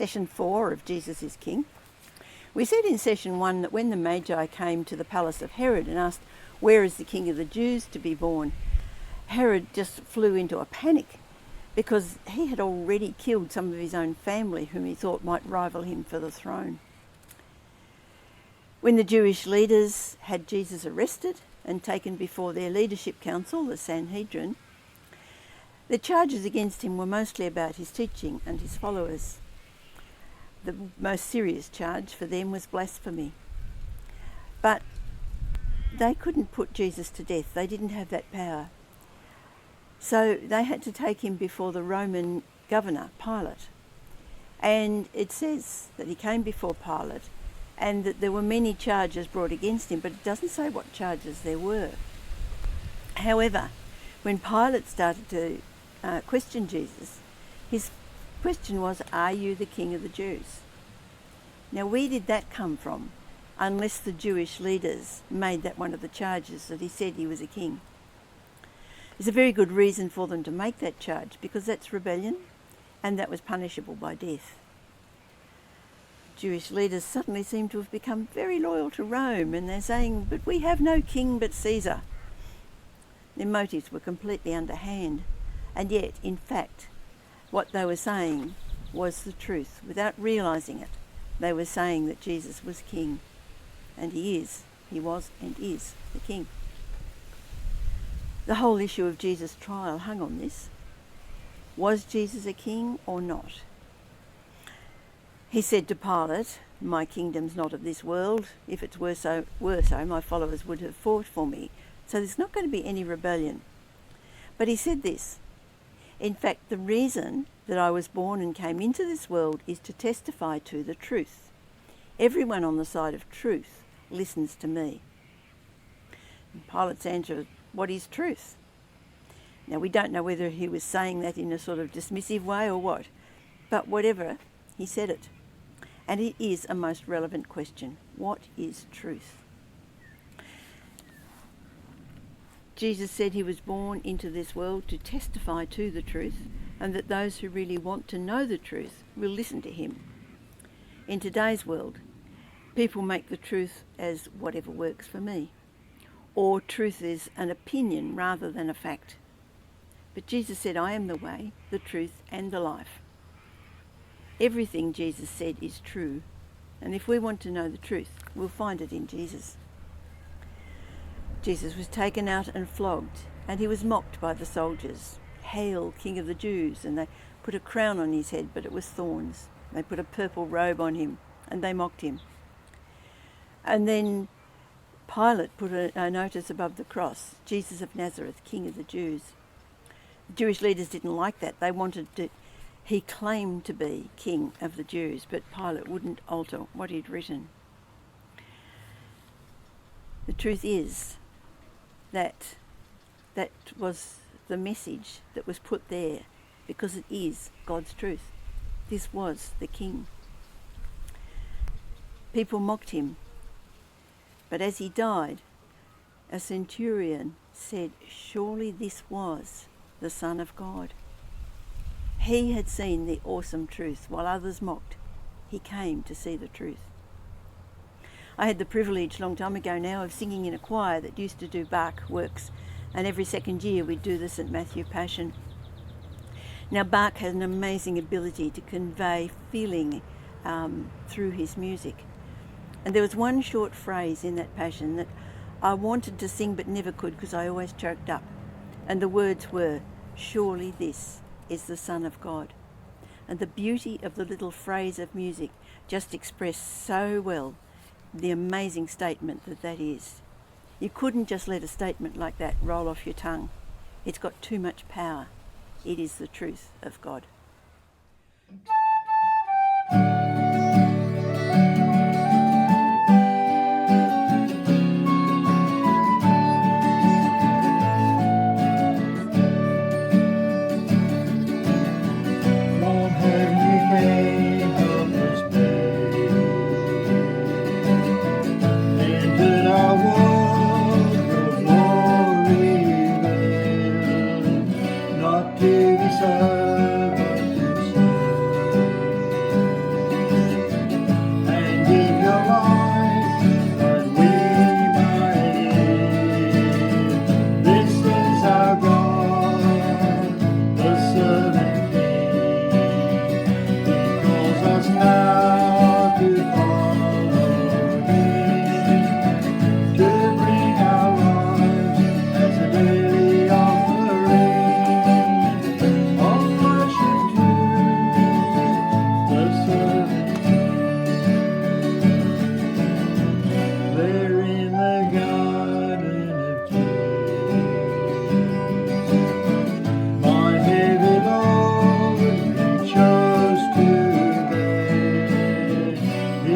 session 4 of Jesus is King. We said in session 1 that when the Magi came to the palace of Herod and asked, "Where is the King of the Jews to be born?" Herod just flew into a panic because he had already killed some of his own family whom he thought might rival him for the throne. When the Jewish leaders had Jesus arrested and taken before their leadership council, the Sanhedrin, the charges against him were mostly about his teaching and his followers. The most serious charge for them was blasphemy. But they couldn't put Jesus to death. They didn't have that power. So they had to take him before the Roman governor, Pilate. And it says that he came before Pilate and that there were many charges brought against him, but it doesn't say what charges there were. However, when Pilate started to question Jesus, his question was, "Are you the King of the Jews?" Now, where did that come from, unless the Jewish leaders made that one of the charges, that he said he was a king? There's a very good reason for them to make that charge, because that's rebellion, and that was punishable by death. Jewish leaders suddenly seem to have become very loyal to Rome, and they're saying, "But we have no king but Caesar." Their motives were completely underhand, and yet, in fact, what they were saying was the truth. Without realising it, they were saying that Jesus was king, and he was and is the king. The whole issue of Jesus' trial hung on this. Was Jesus a king or not? He said to Pilate, "My kingdom's not of this world. If it were so, my followers would have fought for me. So there's not going to be any rebellion." But he said this, "In fact, the reason that I was born and came into this world is to testify to the truth. Everyone on the side of truth listens to me." And Pilate's answer was, "What is truth?" Now, we don't know whether he was saying that in a sort of dismissive way or what, but whatever, he said it. And it is a most relevant question. What is truth? Jesus said he was born into this world to testify to the truth, and that those who really want to know the truth will listen to him. In today's world, people make the truth as whatever works for me, or truth is an opinion rather than a fact. But Jesus said, "I am the way, the truth, and the life." Everything Jesus said is true, and if we want to know the truth, we'll find it in Jesus. Jesus was taken out and flogged, and he was mocked by the soldiers. "Hail, King of the Jews!" And they put a crown on his head, but it was thorns. They put a purple robe on him, and they mocked him. And then Pilate put a notice above the cross, "Jesus of Nazareth, King of the Jews." The Jewish leaders didn't like that. They wanted to... He claimed to be King of the Jews, but Pilate wouldn't alter what he'd written. The truth is that that was the message that was put there, because it is God's truth. This was the King. People mocked him, but as he died, a centurion said, "Surely this was the Son of God." He had seen the awesome truth while others mocked. He came to see the truth. I had the privilege, a long time ago now, of singing in a choir that used to do Bach works, and every second year we'd do the St. Matthew Passion. Now, Bach has an amazing ability to convey feeling through his music. And there was one short phrase in that Passion that I wanted to sing but never could because I always choked up. And the words were, "Surely this is the Son of God." And the beauty of the little phrase of music just expressed so well the amazing statement that is. You couldn't just let a statement like that roll off your tongue. It's got too much power. It is the truth of God. Not to be served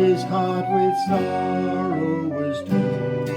his heart with sorrow was torn.